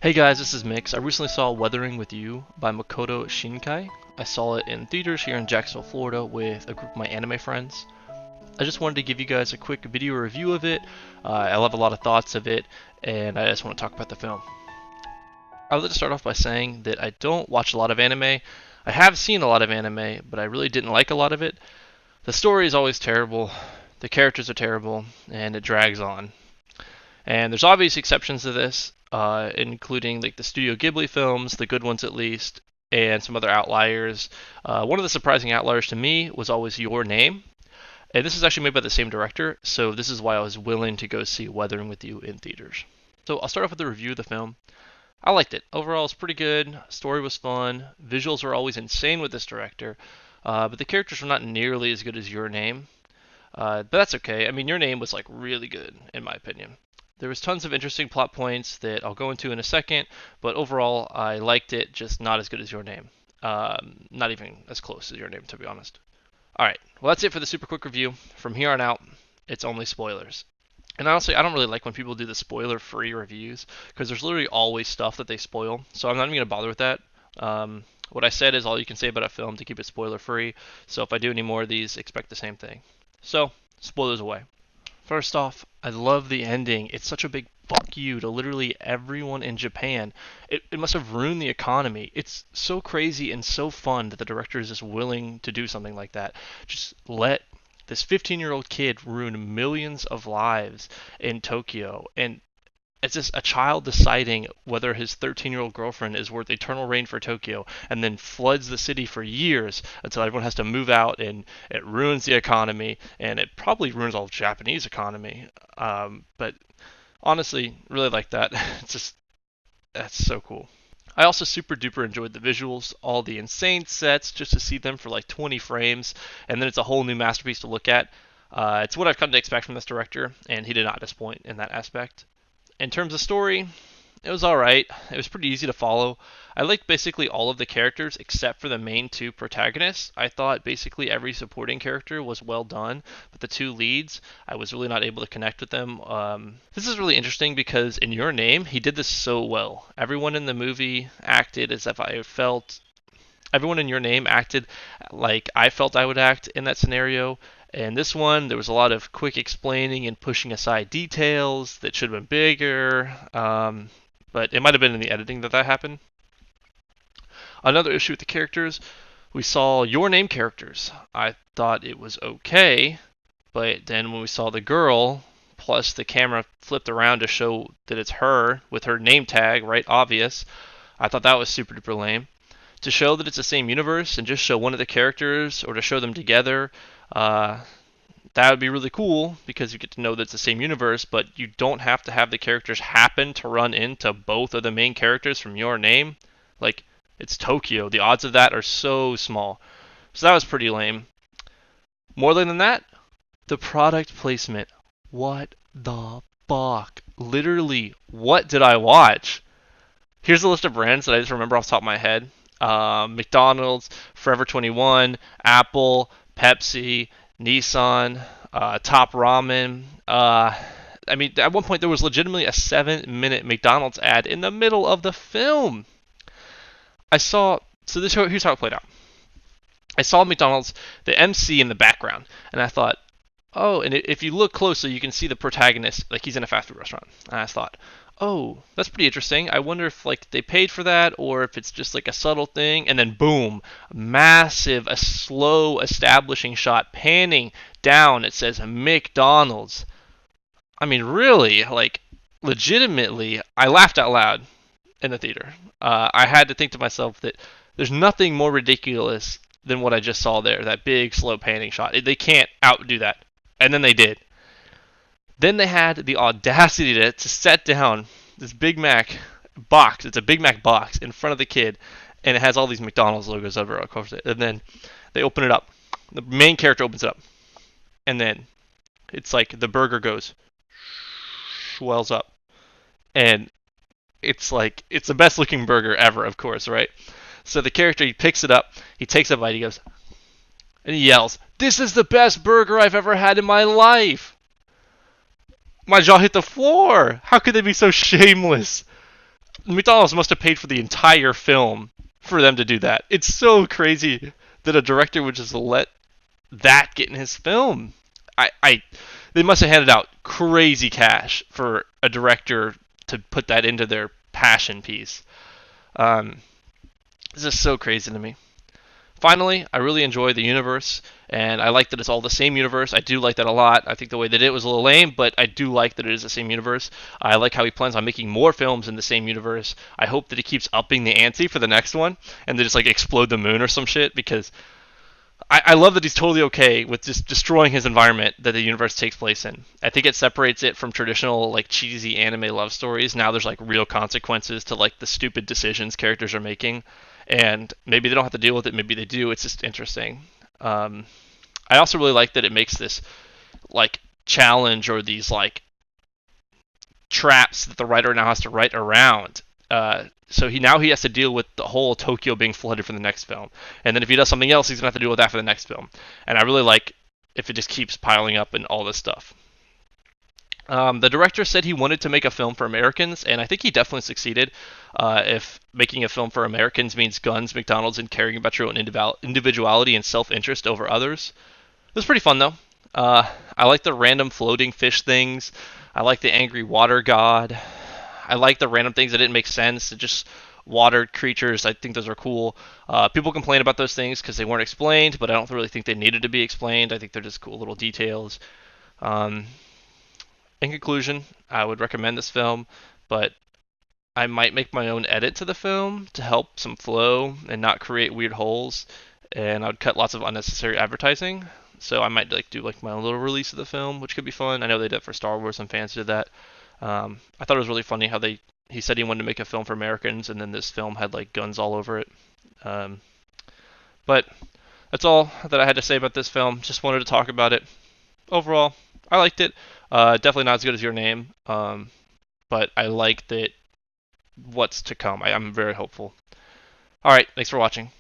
Hey guys, this is Mix. I recently saw Weathering with You by Makoto Shinkai. I saw it in theaters here in Jacksonville, Florida with a group of my anime friends. I just wanted to give you guys a quick video review of it. I love a lot of thoughts of it, and I just want to talk about the film. I would like to start off by saying that I don't watch a lot of anime. I have seen a lot of anime, but I really didn't like a lot of it. The story is always terrible, the characters are terrible, and it drags on. And there's obvious exceptions to this, including like the Studio Ghibli films, the good ones at least, and some other outliers. One of the surprising outliers to me was always Your Name. And this is actually made by the same director, so this is why I was willing to go see Weathering with You in theaters. So I'll start off with a review of the film. I liked it. Overall, it's pretty good. Story was fun. Visuals are always insane with this director, but the characters were not nearly as good as Your Name. But that's okay. I mean, Your Name was like really good in my opinion. There was tons of interesting plot points that I'll go into in a second, but overall, I liked it, just not as good as Your Name. Not even as close as Your Name, to be honest. Alright, well that's it for the super quick review. From here on out, it's only spoilers. And honestly, I don't really like when people do the spoiler-free reviews, because there's literally always stuff that they spoil, so I'm not even going to bother with that. What I said is all you can say about a film to keep it spoiler-free, so if I do any more of these, expect the same thing. So, spoilers away. First off, I love the ending. It's such a big fuck you to literally everyone in Japan. It must have ruined the economy. It's so crazy and so fun that the director is just willing to do something like that. Just let this 15-year-old kid ruin millions of lives in Tokyo. And it's just a child deciding whether his 13-year-old girlfriend is worth eternal reign for Tokyo, and then floods the city for years until everyone has to move out, and it ruins the economy, and it probably ruins all of Japanese economy. But honestly, really like that. It's just that's so cool. I also super duper enjoyed the visuals, all the insane sets, just to see them for like 20 frames, and then it's a whole new masterpiece to look at. It's what I've come to expect from this director, and he did not disappoint in that aspect. In terms of story, it was alright. It was pretty easy to follow. I liked basically all of the characters except for the main two protagonists. I thought basically every supporting character was well done, but the two leads, I was really not able to connect with them. This is really interesting because in Your Name, he did this so well. Everyone in the movie acted as if I felt. Everyone in Your Name acted like I felt I would act in that scenario. And this one, there was a lot of quick explaining and pushing aside details that should have been bigger, but it might have been in the editing that happened. Another issue with the characters, we saw Your Name characters. I thought it was okay, but then when we saw the girl, plus the camera flipped around to show that it's her with her name tag, right, obvious, I thought that was super duper lame. To show that it's the same universe and just show one of the characters or to show them together, that would be really cool because you get to know that it's the same universe, but you don't have to have the characters happen to run into both of the main characters from Your Name. Like, it's Tokyo. The odds of that are so small. So that was pretty lame. More than that, the product placement. What the fuck? Literally, what did I watch? Here's a list of brands that I just remember off the top of my head. McDonald's, Forever 21, Apple, Pepsi, Nissan, Top Ramen. I mean, at one point there was legitimately a 7-minute McDonald's ad in the middle of the film. Here's how it played out. I saw McDonald's, the MC in the background, and I thought, oh, and if you look closely, you can see the protagonist, like he's in a fast food restaurant. And I thought, oh, that's pretty interesting. I wonder if like they paid for that or if it's just like a subtle thing. And then boom, massive, a slow establishing shot panning down. It says McDonald's. I mean, really, like legitimately, I laughed out loud in the theater. I had to think to myself that there's nothing more ridiculous than what I just saw there. That big, slow panning shot. They can't outdo that. And then they did. Then they had the audacity to set down this Big Mac box. It's a Big Mac box in front of the kid, and it has all these McDonald's logos over across it. And then they open it up. The main character opens it up, and then it's like the burger goes, swells up, and it's like it's the best looking burger ever, of course, right? So the character, he picks it up, he takes a bite, he goes, and he yells, "This is the best burger I've ever had in my life!" My jaw hit the floor. How could they be so shameless? McDonald's must have paid for the entire film for them to do that. It's so crazy that a director would just let that get in his film. They must have handed out crazy cash for a director to put that into their passion piece. This is so crazy to me. Finally, I really enjoy the universe, and I like that it's all the same universe. I do like that a lot. I think the way they did it was a little lame, but I do like that it is the same universe. I like how he plans on making more films in the same universe. I hope that he keeps upping the ante for the next one, and they just like explode the moon or some shit, because I love that he's totally okay with just destroying his environment that the universe takes place in. I think it separates it from traditional like cheesy anime love stories. Now there's like real consequences to like the stupid decisions characters are making, and maybe they don't have to deal with it. Maybe they do. It's just interesting. I also really like that it makes this like challenge or these like traps that the writer now has to write around. So he has to deal with the whole Tokyo being flooded for the next film, and then if he does something else, he's gonna have to deal with that for the next film. And I really like if it just keeps piling up and all this stuff. The director said he wanted to make a film for Americans, and I think he definitely succeeded. If making a film for Americans means guns, McDonald's, and caring about your own individuality and self-interest over others. It was pretty fun, though. I like the random floating fish things. I like the angry water god. I like the random things that didn't make sense. Just water creatures. I think those are cool. People complain about those things because they weren't explained, but I don't really think they needed to be explained. I think they're just cool little details. In conclusion, I would recommend this film, but I might make my own edit to the film to help some flow and not create weird holes, and I would cut lots of unnecessary advertising. So I might like do like my own little release of the film, which could be fun. I know they did it for Star Wars. Some fans did that. I thought it was really funny how he said he wanted to make a film for Americans, and then this film had like guns all over it. But that's all that I had to say about this film. Just wanted to talk about it. Overall, I liked it. Definitely not as good as Your Name, but I like that what's to come. I'm very hopeful. All right, thanks for watching.